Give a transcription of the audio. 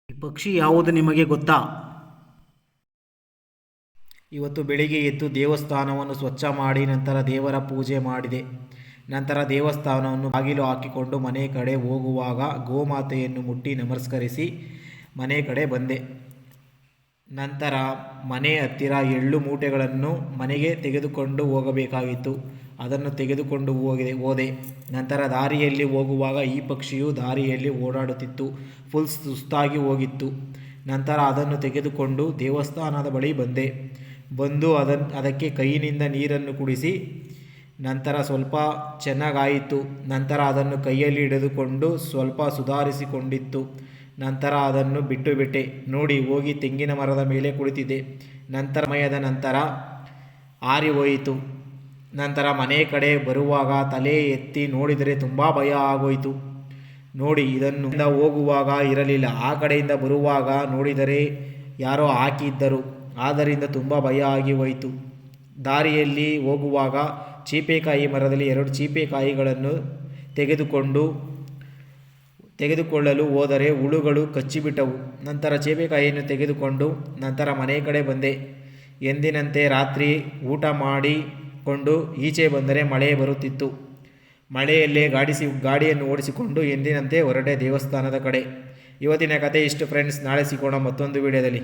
ಈ ಪಕ್ಷಿ ಯಾವುದು ನಿಮಗೆ ಗೊತ್ತಾ? ಇವತ್ತು ಬೆಳಿಗ್ಗೆ ಎದ್ದು ದೇವಸ್ಥಾನವನ್ನು ಸ್ವಚ್ಛ ಮಾಡಿ ನಂತರ ದೇವರ ಪೂಜೆ ಮಾಡಿದೆ. ನಂತರ ದೇವಸ್ಥಾನವನ್ನು ಬಾಗಿಲು ಹಾಕಿಕೊಂಡು ಮನೆ ಕಡೆ ಹೋಗುವಾಗ ಗೋಮಾತೆಯನ್ನು ಮುಟ್ಟಿ ನಮಸ್ಕರಿಸಿ ಮನೆ ಕಡೆ ಬಂದೆ. ನಂತರ ಮನೆ ಹತ್ತಿರ ಎಳ್ಳು ಮೂಟೆಗಳನ್ನು ಮನೆಗೆ ತೆಗೆದುಕೊಂಡು ಹೋಗಬೇಕಾಗಿತ್ತು. ಅದನ್ನು ತೆಗೆದುಕೊಂಡು ಹೋದೆ. ನಂತರ ದಾರಿಯಲ್ಲಿ ಹೋಗುವಾಗ ಈ ಪಕ್ಷಿಯು ದಾರಿಯಲ್ಲಿ ಓಡಾಡುತ್ತಿತ್ತು. ಫುಲ್ ಸುಸ್ತಾಗಿ ಹೋಗಿತ್ತು. ನಂತರ ಅದನ್ನು ತೆಗೆದುಕೊಂಡು ದೇವಸ್ಥಾನದ ಬಳಿ ಬಂದು ಅದಕ್ಕೆ ಕೈಯಿಂದ ನೀರನ್ನು ಕುಡಿಸಿ ನಂತರ ಸ್ವಲ್ಪ ಚೆನ್ನಾಗಾಯಿತು. ನಂತರ ಅದನ್ನು ಕೈಯಲ್ಲಿ ಹಿಡಿದುಕೊಂಡು ಸ್ವಲ್ಪ ಸುಧಾರಿಸಿಕೊಂಡಿತ್ತು. ನಂತರ ಅದನ್ನು ಬಿಟ್ಟುಬಿಟ್ಟೆ. ನೋಡಿ ಹೋಗಿ ತೆಂಗಿನ ಮರದ ಮೇಲೆ ಕುಳಿತಿದೆ. ನಂತರ ಸಮಯದ ನಂತರ ಹಾರಿ ಹೋಯಿತು. ನಂತರ ಮನೆ ಕಡೆ ಬರುವಾಗ ತಲೆ ಎತ್ತಿ ನೋಡಿದರೆ ತುಂಬ ಭಯ ಆಗೋಯಿತು. ನೋಡಿ ಇದನ್ನು ಹೋಗುವಾಗ ಇರಲಿಲ್ಲ, ಆ ಕಡೆಯಿಂದ ಬರುವಾಗ ನೋಡಿದರೆ ಯಾರೋ ಹಾಕಿದ್ದರು. ಆದ್ದರಿಂದ ತುಂಬ ಭಯ ಆಗಿ ಹೋಯಿತು. ದಾರಿಯಲ್ಲಿ ಹೋಗುವಾಗ ಚೀಪೆಕಾಯಿ ಮರದಲ್ಲಿ 2 ಚೀಪೆಕಾಯಿಗಳನ್ನು ತೆಗೆದುಕೊಳ್ಳಲು ಹೋದರೆ ಹುಳುಗಳು ಕಚ್ಚಿಬಿಟ್ಟವು. ನಂತರ ಚೀಪೆಕಾಯಿಯನ್ನು ತೆಗೆದುಕೊಂಡು ನಂತರ ಮನೆ ಕಡೆ ಬಂದೆ. ಎಂದಿನಂತೆ ರಾತ್ರಿ ಊಟ ಮಾಡಿಕೊಂಡು ಈಚೆ ಬಂದರೆ ಮಳೆ ಬರುತ್ತಿತ್ತು. ಮಳೆಯಲ್ಲೇ ಗಾಡಿಯನ್ನು ಓಡಿಸಿಕೊಂಡು ಎಂದಿನಂತೆ ಹೊರಟೆ ದೇವಸ್ಥಾನದ ಕಡೆ. ಇವತ್ತಿನ ಕತೆ ಇಷ್ಟು ಫ್ರೆಂಡ್ಸ್. ನಾಳೆ ಸಿಗೋಣ ಮತ್ತೊಂದು ವಿಡಿಯೋದಲ್ಲಿ.